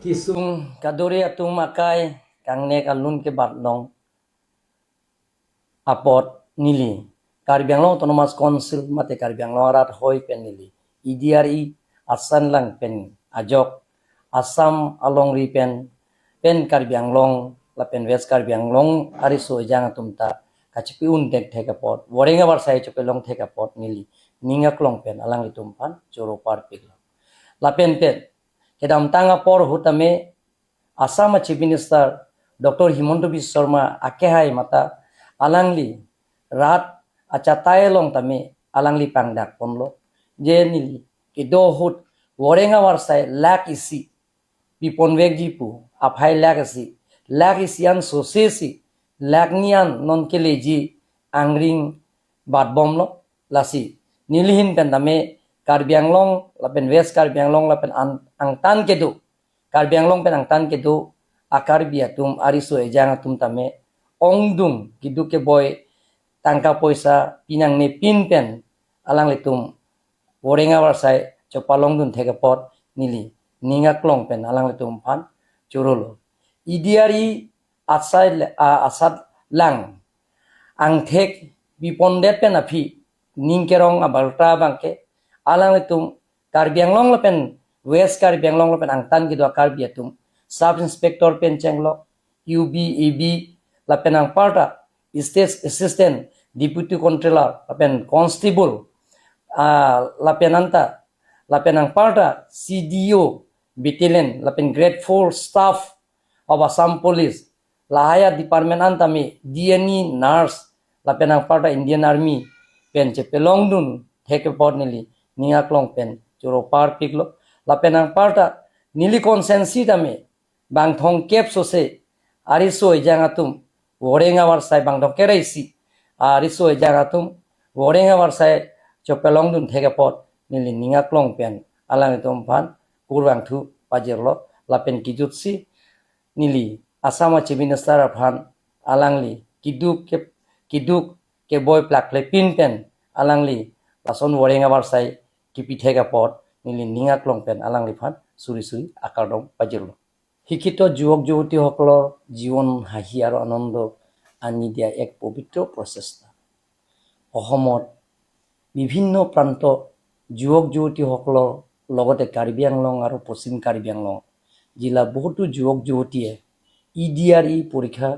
Kisung kaduri atum makai kangne kalun ke batlong apot nili Karbi Anglong Autonomous Council mate Karbi Anglong rat hoi pen nili ADRE Asatlang pen ajok Assam along ri pen Karbi Anglong la pen West Karbi Anglong ari so jang atumta kachepi undek thekapot warenga war sai chopelong thekapot nili ningaklong pen alang itumpan choro par piglo la pen kedam tanga por hutame Assam Chief Minister Dr. Himanta Biswa Sharma akehai mata alangli rat achatai long tame alangli pangdak ponlo je nili kido hut warenga warsai lak isi piponwek jipu aphai lak isi an sosesi lak nian non keleji angring bat bomlo lasi nilihin pendame Karbi Anglong lapen West Karbi Anglong lapen angtan kedu Karbi Anglong pen angtan kedu akarbi atum ariso ejang atum tame ongdung kidu ke boy tangka poisa pinang ne pin pen alang letum worenga warsai chopalong dun thekapot nili ningaklong pen alang letum pan churolo IDRE Asatlang angthek bipondet pen api ningkerong abalta bangke alang letum Karbi Anglong lapen West Karbi Anglong lapen angtan kidu akarbi atum Sub Inspector pen cenglo UBAB lapen ang parta State Assistant Deputy Controller lapen Constable lapen anta lapen ang parta CDO Battalion lapen Grade 4 Staff of Assam Police lahaya Department anta me DNE Nurse lapen ang parta Indian Army pen chepelong dun thekapot nili ningaklong pen choro par piglo lapen ang parta nili konsensi tame bang thong kep sose ariso jangatum worenga warsai bang dong kereisi ariso jangatum worenga warsai chopelong dun thekapot nili ningaklong pen alang itom pan kurwang thu pajirlo lapen kijutsi nili Assam Chief Minister aphan alangli kiduk ke boy plakle pin pen alangli lason worenga warsai kipi thekapot nili ningaklong pen alangli phan suri akardong pajirlo শিক্ষিত যুৱক যুৱতীসকলৰ জীৱন হাঁহি আৰু আনন্দ আনি দিয়া এক পবিত্ৰ প্ৰচেষ্টা অসমত বিভিন্ন প্ৰান্ত যুৱক যুৱতীসকলৰ লগতে কাৰ্বি আংলং আৰু পশ্চিম কাৰ্বি আংলং জিলা বহুতো যুৱক যুৱতীয়ে IDRE পৰীক্ষা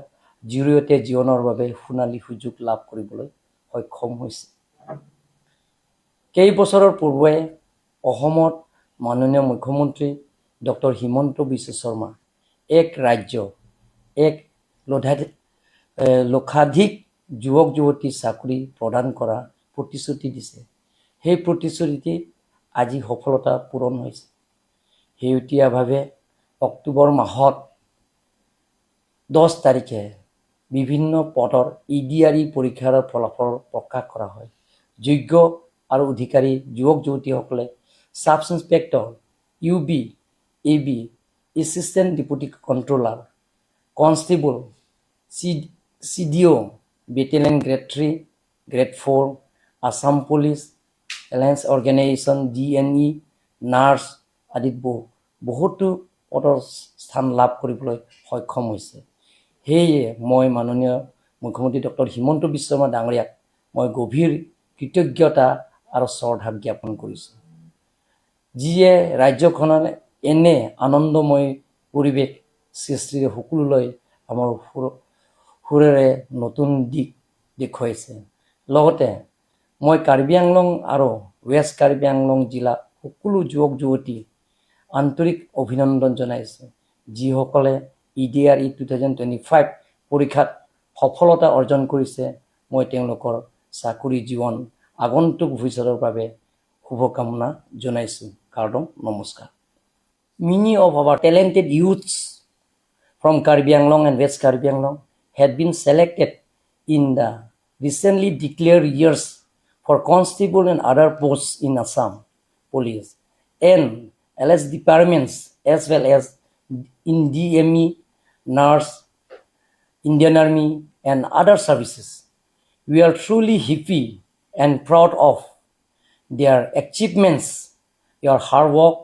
জৰিয়তে জীৱনৰ বাবে সোণালী সুযোগ লাভ কৰিবলৈ সক্ষম হৈছে কেইবছৰৰ পূৰ্বে অসমত মাননীয় মুখ্যমন্ত্ৰী ডক্টৰ হিমন্ত বিশ্ব শৰ্মা এক ৰাজ্য এক লক্ষাধিক যুৱক যুৱতী চাকৰি প্ৰদান কৰা প্ৰতিশ্ৰুতি দিছে সেই প্ৰতিশ্ৰুতি আজি সফলতা পূৰণ হৈছে হেউটিয়াভাৱে অক্টোবৰ মাহত 10 তাৰিখে বিভিন্ন পদৰ IDRE পৰীক্ষাৰ ফলাফল প্ৰকাশ কৰা হয় যোগ্য আৰু অধিকাৰী যুৱক যুৱতীসকলে sub inspector UBAB Assistant Deputy Controller Constable CDO Battalion Grade 3 Grade 4 Assam Police Alliance Organization DNE Nurse আদি বহুতো পদৰ স্থান লাভ কৰিবলৈ সক্ষম হৈছে হেয়ে মই মাননীয় মুখ্যমন্ত্ৰী ডক্টৰ হিমন্ত বিশ্ব শৰ্মা ডাঙৰীয়াক মই গভীৰ কৃতজ্ঞতা আৰু শ্ৰদ্ধা জ্ঞাপন কৰিছোঁ যিয়ে ৰাজ্যখনৰ এনে আনন্দময় পৰিৱেশ সৃষ্টিৰ সকলোলৈ আমাৰ সুৰেৰে নতুন দিশ দেখুৱাইছে লগতে মই কাৰ্বি আংলং আৰু ৱেষ্ট কাৰ্বি আংলং জিলা সকলো যুৱক যুৱতী আন্তৰিক অভিনন্দন জনাইছোঁ যিসকলে IDRE 2025 পৰীক্ষাত সফলতা অৰ্জন কৰিছে মই তেওঁলোকৰ চাকৰি জীৱন আগন্তুক ভৱিষ্যতৰ বাবে শুভকামনা জনাইছোঁ কাৰ্ডম নমস্কাৰ Many of our talented youths from Karbi Anglong and West Karbi Anglong had been selected in the recently declared years for constable and other posts in Assam Police and LS departments as well as in DME, Nurse, Indian Army and other services. We are truly happy and proud of their achievements, your hard work,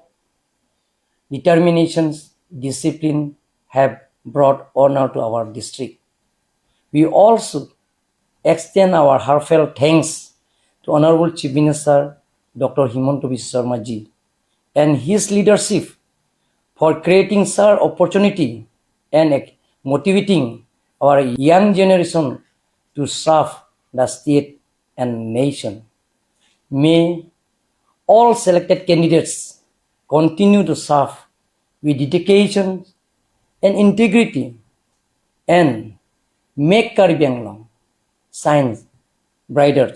determinations discipline have brought honor to our district. We also extend our heartfelt thanks to Honorable Chief Minister Dr. Himanta Biswa Sarma ji and his leadership for creating such opportunity and motivating our young generation to serve the state and nation. May all selected candidates continue to serve with dedication and integrity and make Karbi Anglong shine brighter